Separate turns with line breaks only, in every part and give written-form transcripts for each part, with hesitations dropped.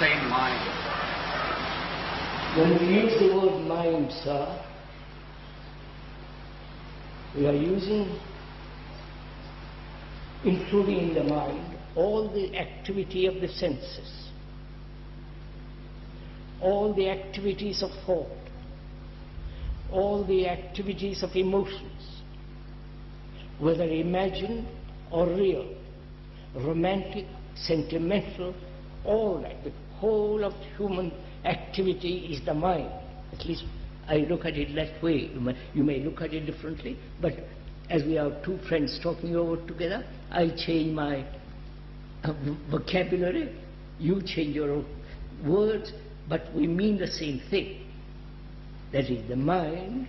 same mind.
When we use the word mind, sir, we are using, including in the mind, all the activity of the senses, all the activities of thought, all the activities of emotions, whether imagined or real, romantic, sentimental, all that. The whole of human activity is the mind. At least I look at it that way. You may look at it differently, but as we are two friends talking over together, I change my vocabulary, you change your words, but we mean the same thing. That is, the mind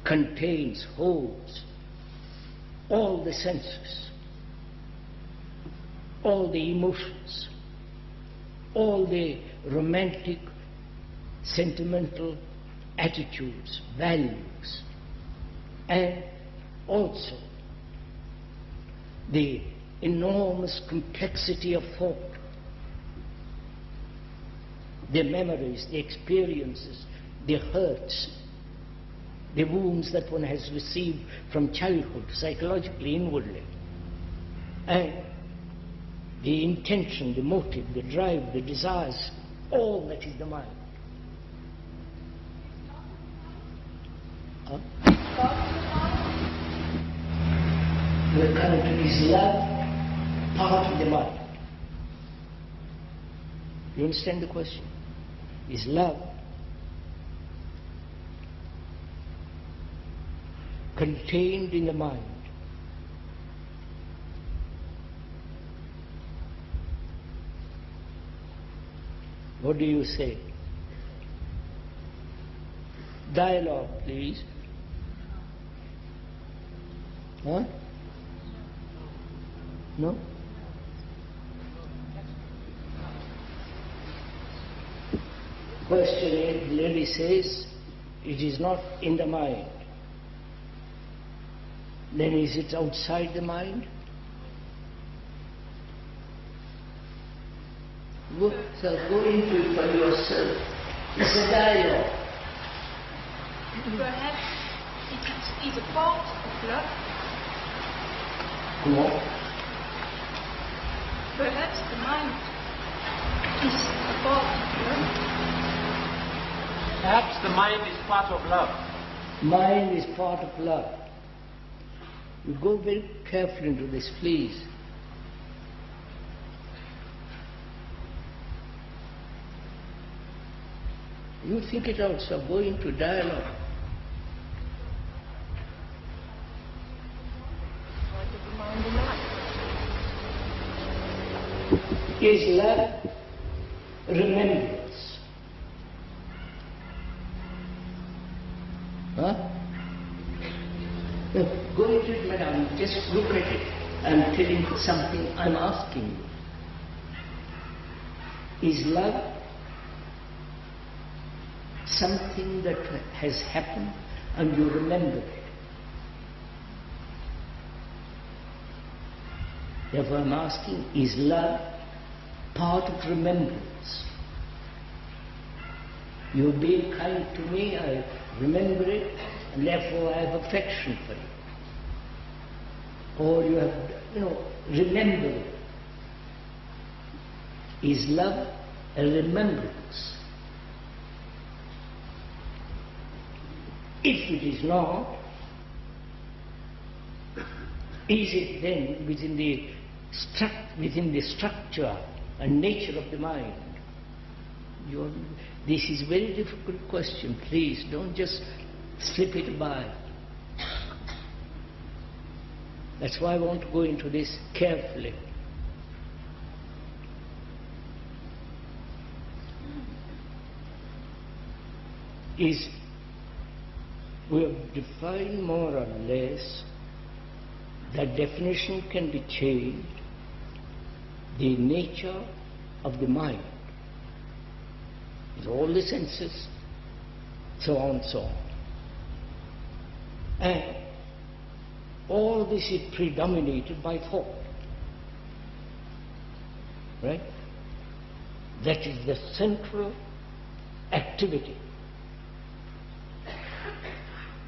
contains, holds all the senses, all the emotions, all the romantic, sentimental attitudes, values, and also the enormous complexity of thought, the memories, the experiences, the hurts, the wounds that one has received from childhood, psychologically, inwardly, and the intention, the motive, the drive, the desires, all that is the mind. The country is love, part of the mind. You understand the question? Is love contained in the mind? What do you say? Dialogue, please. Huh? No? Question is, the lady says, it is not in the mind. Then is it outside the mind? Go into it for yourself. It's a dialogue.
Perhaps it is a part of love.
What?
Perhaps the mind is a part of love.
Perhaps the mind is part of love.
Mind is part of love. You go very carefully into this, please. You think it out, so go into dialogue. Is love remembrance? Huh? No, go into it, madam. Just look at it. I'm telling you something, I'm asking you. Is love something that has happened and you remember it? Therefore I'm asking, is love part of remembrance? You've been kind to me, I remember it, and therefore I have affection for you. Or you have, remembered it. Is love a remembrance? If it is not, is it then within the structure and nature of the mind? This is a very difficult question. Please don't just slip it by. That's why I want to go into this carefully. We have defined more or less, that definition can be changed, the nature of the mind, with all the senses, so on and so on. And all this is predominated by thought. right? That is the central activity,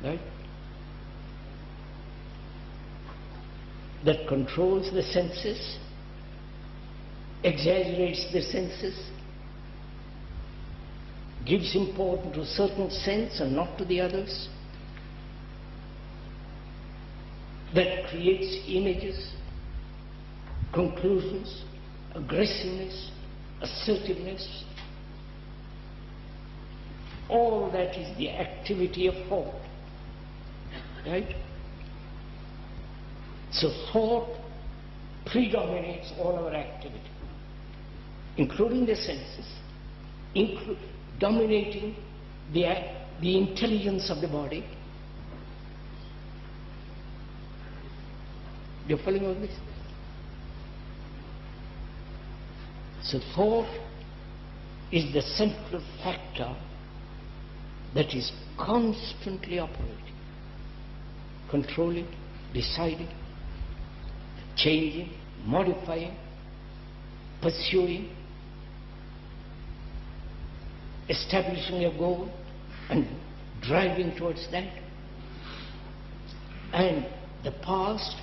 right? That controls the senses, exaggerates the senses, gives importance to a certain sense and not to the others, that creates images, conclusions, aggressiveness, assertiveness. All that is the activity of thought, right? So thought predominates all our activity, including the senses, dominating the intelligence of the body. You're following all this? So thought is the central factor that is constantly operating, controlling, deciding, changing, modifying, pursuing, establishing a goal and driving towards that. And the past,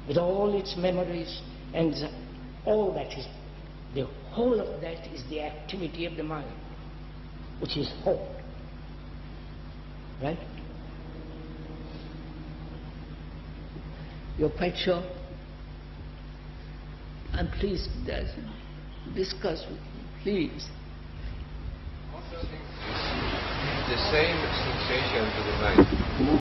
with all its memories and all that is, the whole of that is the activity of the mind, which is thought, right? You're quite sure? I'm pleased that discuss with me, please.
The same sensation to the mind.